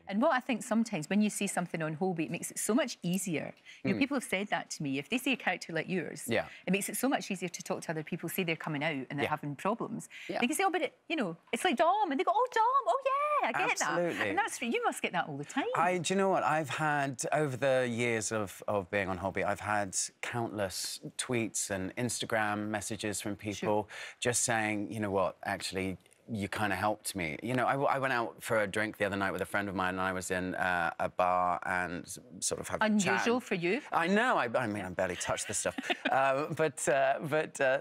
And what I think sometimes when you see something on Holby, it makes it so much easier. You know, people have said that to me. If they see a character like yours, it makes it so much easier to talk to other people, say they're coming out and they're having problems. They can say, oh, but you know, it's like Dom, and they go, oh, Dom, oh yeah, I get that. And that's you must get that all the time. Do you know what? I've had over the years of being on Holby, I've had countless tweets and Instagram messages from people just saying, you know what, actually, you kind of helped me. You know, I went out for a drink the other night with a friend of mine, and I was in a bar and sort of having unusual for you. I know. I mean, I barely touched this stuff. But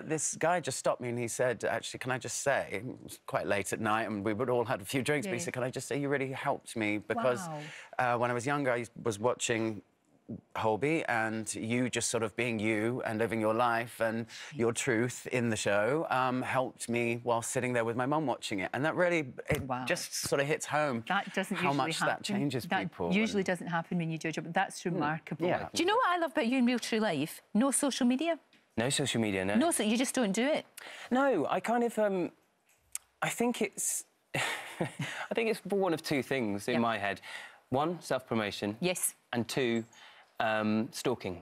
this guy just stopped me and he said, actually, can I just say, it was quite late at night and we would all had a few drinks, but he said, can I just say you really helped me because when I was younger, I was watching Holby, and you just sort of being you and living your life and your truth in the show helped me while sitting there with my mum watching it, and that really just sort of hits home. That doesn't how usually much happen. That changes people. That usually doesn't happen when you do a job. That's remarkable. Yeah. Do you know what I love about you in real true life? No social media. No social media. No. No, so you just don't do it. No, I kind of I think it's I think it's one of two things in my head. One, self-promotion. Yes. And two, stalking.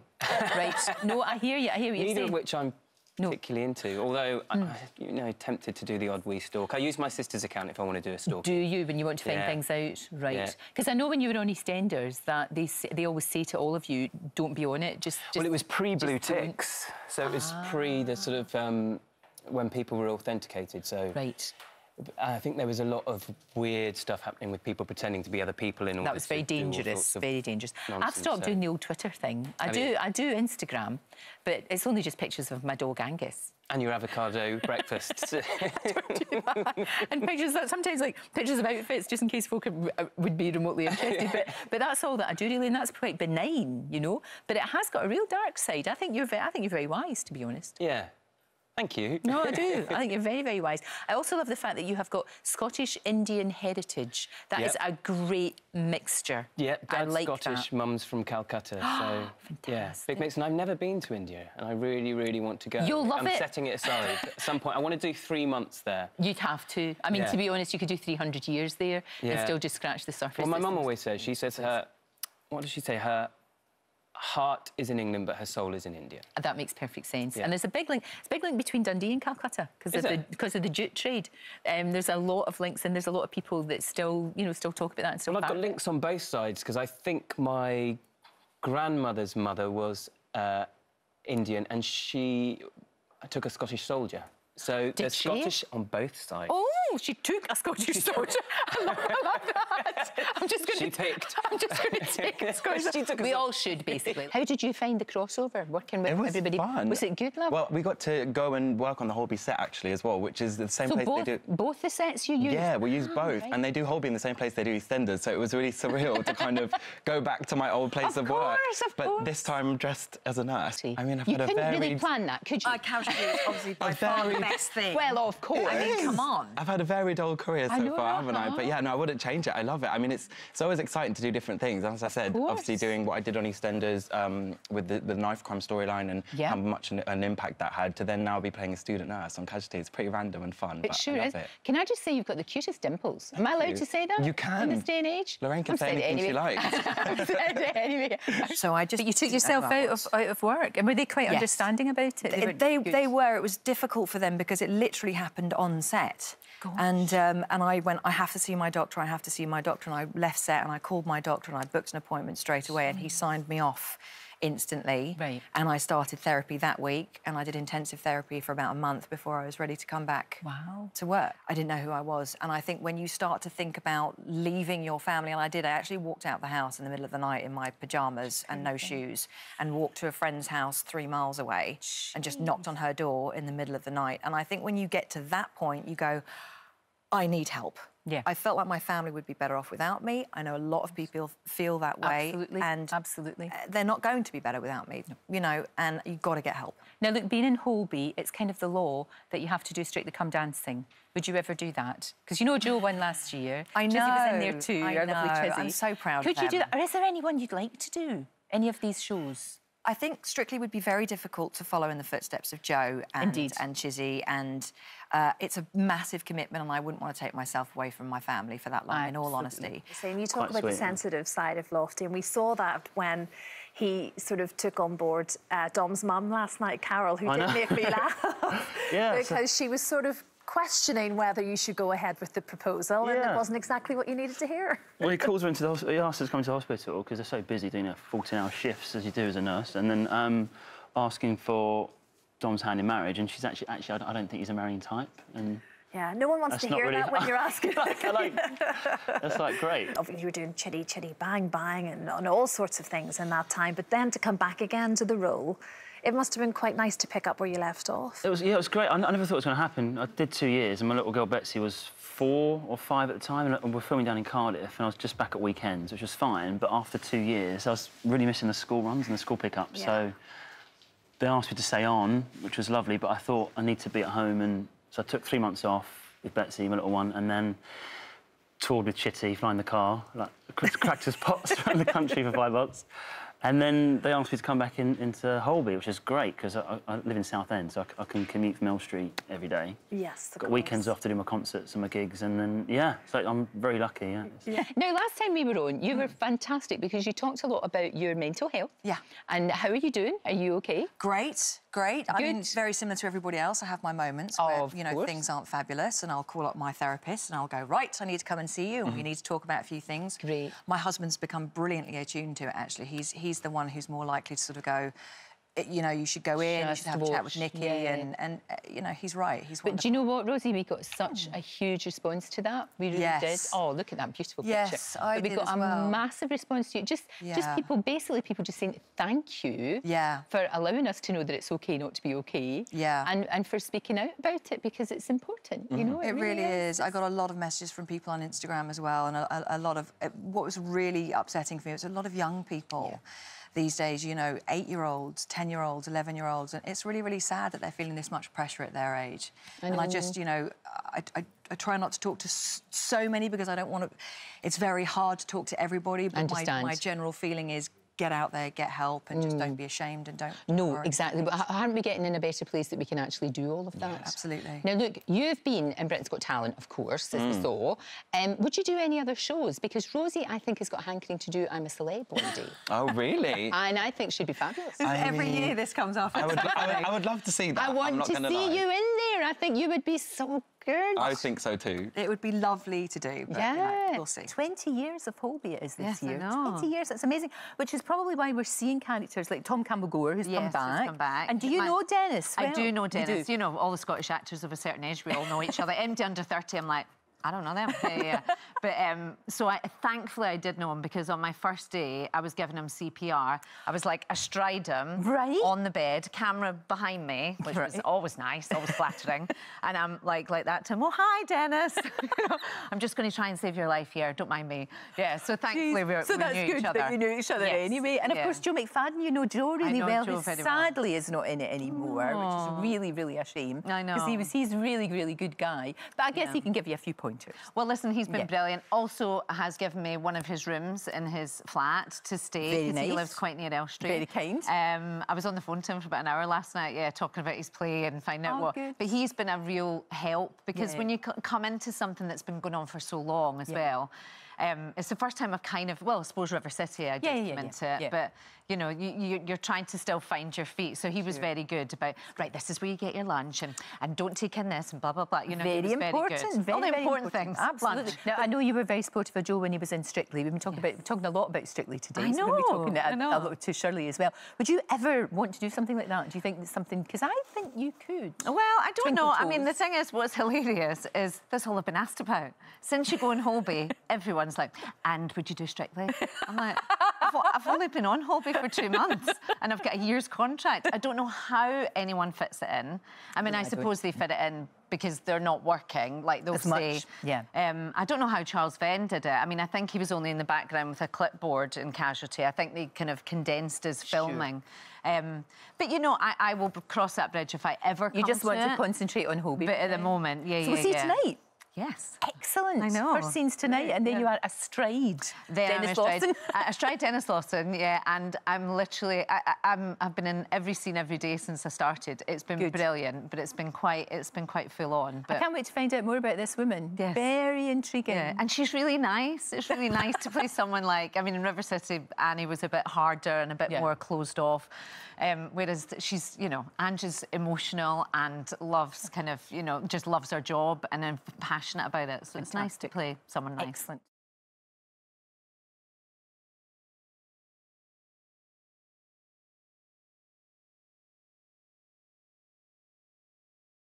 Right. No, I hear you. I hear what you're saying. Neither of which I'm particularly into, although I'm you know, tempted to do the odd wee stalk. I use my sister's account if I want to do a stalk. Do you, when you want to find things out? Right. Because I know when you were on EastEnders that they always say to all of you, don't be on it, just well, it was pre-blue ticks, so it was pre the sort of when people were authenticated, so... Right. I think there was a lot of weird stuff happening with people pretending to be other people in order That was very dangerous, very dangerous. I've stopped doing the old Twitter thing. I do Instagram, but it's only just pictures of my dog Angus. And your avocado breakfasts. Don't do that. And pictures, sometimes like pictures of outfits, just in case folk would be remotely interested. But that's all that I do really, and that's quite benign, you know. But it has got a real dark side. I think you're very wise, to be honest. Yeah. Thank you. No, I do. I think you're very wise. I also love the fact that you have got Scottish Indian heritage. That is a great mixture. Yeah, Dad's like Scottish, Mum's from Calcutta. So fantastic. Yeah, big mix. And I've never been to India, and I really want to go. You'll love it. I'm setting it aside at some point. I want to do 3 months there. You'd have to. I mean, to be honest, you could do 300 years there and still just scratch the surface. Well, my mum always says, she says her, what does she say? Her heart is in England, but her soul is in India. That makes perfect sense. And there's a big link. It's a big link between Dundee and Calcutta because of the jute trade. There's a lot of links, and there's a lot of people that still, you know, still talk about that and still. Well, I've got links on both sides because I think my grandmother's mother was Indian, and she took a Scottish soldier. So there's Scottish on both sides. Oh, she took a Scottish soldier. I love that. I'm just going to take a Scottish. We all should, basically. How did you find the crossover, working with everybody? Fun. Was it good, love? Well, we got to go and work on the Holby set, actually, as well, which is the same place they do... both the sets you use? Yeah, we use both. Right. And they do Holby in the same place they do EastEnders, so it was really surreal to kind of go back to my old place of work. But this time dressed as a nurse. I mean, I've had a very... You couldn't really plan that, could you? Casualty is obviously by far the best thing. Well, of course. I mean, come on. I've had a very dull career so far, haven't I? But yeah, no, I wouldn't change it. I love it. I mean, it's always exciting to do different things. As I said, obviously doing what I did on EastEnders with the knife crime storyline and how much an impact that had, to then now be playing a student nurse on Casualty. It's pretty random and fun. It sure is. Can I just say you've got the cutest dimples? Am I allowed to say that? You can. In this day and age? Lorraine can say anything she likes. Anyway. So I just... But you took yourself out of work, and were they quite understanding about it? They were. It was difficult for them because it literally happened on set. Gosh. And I went, I have to see my doctor, I have to see my doctor, and I left set and I called my doctor and I booked an appointment straight away and he signed me off instantly. Right. And I started therapy that week and I did intensive therapy for about a month before I was ready to come back to work. I didn't know who I was, and I think when you start to think about leaving your family, and I actually walked out the house in the middle of the night in my pyjamas and no shoes and walked to a friend's house 3 miles away and just knocked on her door in the middle of the night. And I think when you get to that point, you go, I need help. Yeah. I felt like my family would be better off without me. I know a lot of people feel that way. Absolutely. And absolutely. They're not going to be better without me, you know, and you've got to get help. Now, look, being in Holby, it's kind of the law that you have to do Strictly Come Dancing. Would you ever do that? Because you know Joe won last year. I know. Chizzy was in there too. I know. I'm so proud of them. Could you do that? Or is there anyone you'd like to do? Any of these shows? I think Strictly would be very difficult to follow in the footsteps of Joe and Chizzy, and it's a massive commitment, and I wouldn't want to take myself away from my family for that long, in all honesty. Same. You talk about the sensitive side of Lofty, and we saw that when he sort of took on board Dom's mum last night, Carol, who did make me laugh. Because she was sort of questioning whether you should go ahead with the proposal, and it wasn't exactly what you needed to hear. Well, he calls her into the hospital. He asks her to come to the hospital because they're so busy doing 14-hour shifts, as you do as a nurse, and then asking for Dom's hand in marriage, and she's actually, I don't think he's a marrying type, and... Yeah, no one wants to hear that when you're asking. That's like great. Obviously, you were doing chitty, chitty, bang, bang, and all sorts of things in that time, but then to come back again to the role, it must have been quite nice to pick up where you left off. It was, yeah, it was great. I never thought it was going to happen. I did 2 years, and my little girl Betsy was 4 or 5 at the time, and we were filming down in Cardiff, and I was just back at weekends, which was fine. But after 2 years, I was really missing the school runs and the school pickups. So they asked me to stay on, which was lovely. But I thought I need to be at home, and so I took 3 months off with Betsy, my little one, and then toured with Chitty, flying the car, like cracked his pots around the country for 5 months. And then they asked me to come back into Holby, which is great, because I live in Southend, so I can commute from Mill Street every day. Yes, of course. Got weekends off to do my concerts and my gigs, and then, yeah, so I'm very lucky, Now, last time we were on, you were fantastic, because you talked a lot about your mental health. Yeah. And how are you doing? Are you OK? Great, great. I mean, very similar to everybody else. I have my moments where, you know, things aren't fabulous, and I'll call up my therapist and I'll go, right, I need to come and see you, and we need to talk about a few things. Great. My husband's become brilliantly attuned to it, actually. He's the one who's more likely to sort of go, you know, you should go in, you should have a chat with Nikki, and you know, he's right. He's wonderful. But do you know what, Rosie? We got such a huge response to that. We really did. Oh, look at that beautiful picture. Yes, I did as well. We got a massive response to you. Just people, basically people just saying thank you for allowing us to know that it's OK not to be OK. And for speaking out about it, because it's important, you know? It really is. I got a lot of messages from people on Instagram as well, and a lot of... What was really upsetting for me was a lot of young people these days, you know, 8-year-olds, 10-year-olds, 11-year-olds, and it's really, really sad that they're feeling this much pressure at their age. And I just, you know, I try not to talk to so many, because I don't want to... It's very hard to talk to everybody, but my general feeling is get out there, get help, and just don't be ashamed and don't... No, exactly. But aren't we getting in a better place that we can actually do all of that? Yeah, absolutely. Now, look, you've been in Britain's Got Talent, of course, as we saw. Would you do any other shows? Because Rosie, I think, has got a hankering to do I'm a Celeb one day. Oh, really? And I think she'd be fabulous. Every year this comes off. I would love to see that. I want to see you in there. I think you would be so good. I think so too. It would be lovely to do, but you know, we'll see. 20 years of Holby it is this year. I know. 20 years, that's amazing. Which is probably why we're seeing characters like Tom Campbell-Gower, who's come back. And do you know Dennis? I do know Dennis. You know, all the Scottish actors of a certain age, we all know each other. MD under 30, I'm like, I don't know them. But so thankfully I did know him, because on my first day I was giving him CPR. I was like astride him on the bed, camera behind me, which was always nice, always flattering. And I'm like that to him. Oh, hi, Dennis. I'm just going to try and save your life here. Don't mind me. Yeah. So thankfully we knew each other. So that's good that you knew each other anyway. And of course Joe McFadden, you know Joe really well. Who sadly is not in it anymore, which is really, really a shame. I know. Because he's a really, really good guy. But I guess he can give you a few pointers. Well, listen, he's been brilliant. Also has given me one of his rooms in his flat to stay. Very nice. He lives quite near L Street. Very kind. I was on the phone to him for about an hour last night, talking about his play and finding out what... Good. But he's been a real help, because when you come into something that's been going on for so long as well, it's the first time I've kind of... Well, I suppose River City, I just came into it. But, you know, you're trying to still find your feet. So he was very good about, right, this is where you get your lunch, and don't take in this, and blah, blah, blah. You know, very important. Very good. All the important things. Absolutely. Now, I know you were very supportive of Joe when he was in Strictly. We've been talking a lot about Strictly today. I know. So we'll be talking a lot to Shirley as well. Would you ever want to do something like that? Do you think it's something... Because I think you could. Well, I don't know. I mean, the thing is, what's hilarious is this all I've been asked about. Since you go in Holby, everyone's like, and would you do Strictly? I'm like, I've only been on Holby for 2 months, and I've got a year's contract. I don't know how anyone fits it in. I mean, I suppose they fit it in because they're not working, like they'll say. I don't know how Charles Venn did it. I mean, I think he was only in the background with a clipboard in Casualty. I think they kind of condensed his filming. But, you know, I will cross that bridge if I ever come to it. You just want to concentrate on Holby. But at the moment, So we'll see you tonight. Yes. Excellent. I know. First scenes tonight, and then you are astride Dennis Lawson. Astride Dennis Lawson, yeah, and I'm literally, I've been in every scene every day since I started. It's been brilliant, but it's been quite full on. But... I can't wait to find out more about this woman. Yes. Very intriguing. Yeah. And she's really nice. It's really nice to play someone like, I mean, in River City, Annie was a bit harder and a bit more closed off. Whereas she's, you know, Angie's emotional and loves kind of, you know, just loves her job and then passionate about it. So it's nice to play someone nice. Excellent.